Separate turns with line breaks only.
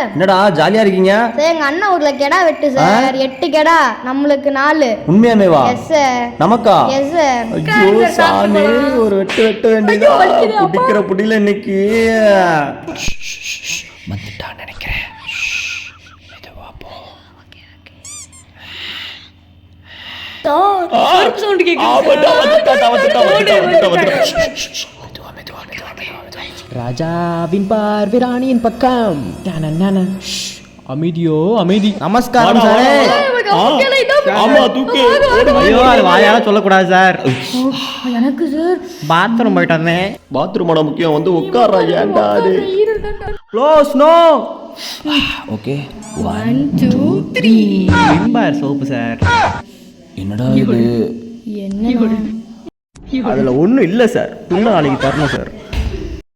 Sir.
என்னடா ஜாலியா இருக்கீங்க?
சார் எங்க அண்ணன் ஊர்ல கெடா வெட்டு சார். 8 கெடா, நம்மளுக்கு 4.
உண்மையாமேவா?
Yes sir.
நமக்கா?
Yes sir.
ஐயோ சாமி, ஒரு வெட்ட வேண்டியதா. குடிக்கிற புடியில இன்னைக்கு வந்துட்டான்னு நினைக்கிறேன். மெதுவா போ.
சவுண்ட் கேக்குது.
ராஜாவின் பார்வை ராணியின் பக்கம். அமைதியோ அமைதி.
நமஸ்காரம் சார்.
ஆமா தூக்கு.
ஐயோ அது வாயால சொல்லக்கூடாது சார்.
எனக்கு சார்
பாத்ரூம் போயிட்டு வந்தேன்.
பாத்ரூமோட முக்கியம் வந்து உட்கார்றா. ஏன்டா அது?
Close no.
Okay
1 2 3.
Vim bar soap sir.
என்னடா இது?
என்ன
அதுல ஒன்றும் இல்லை சார். இன்னும் நாளைக்கு தரணும் சார்.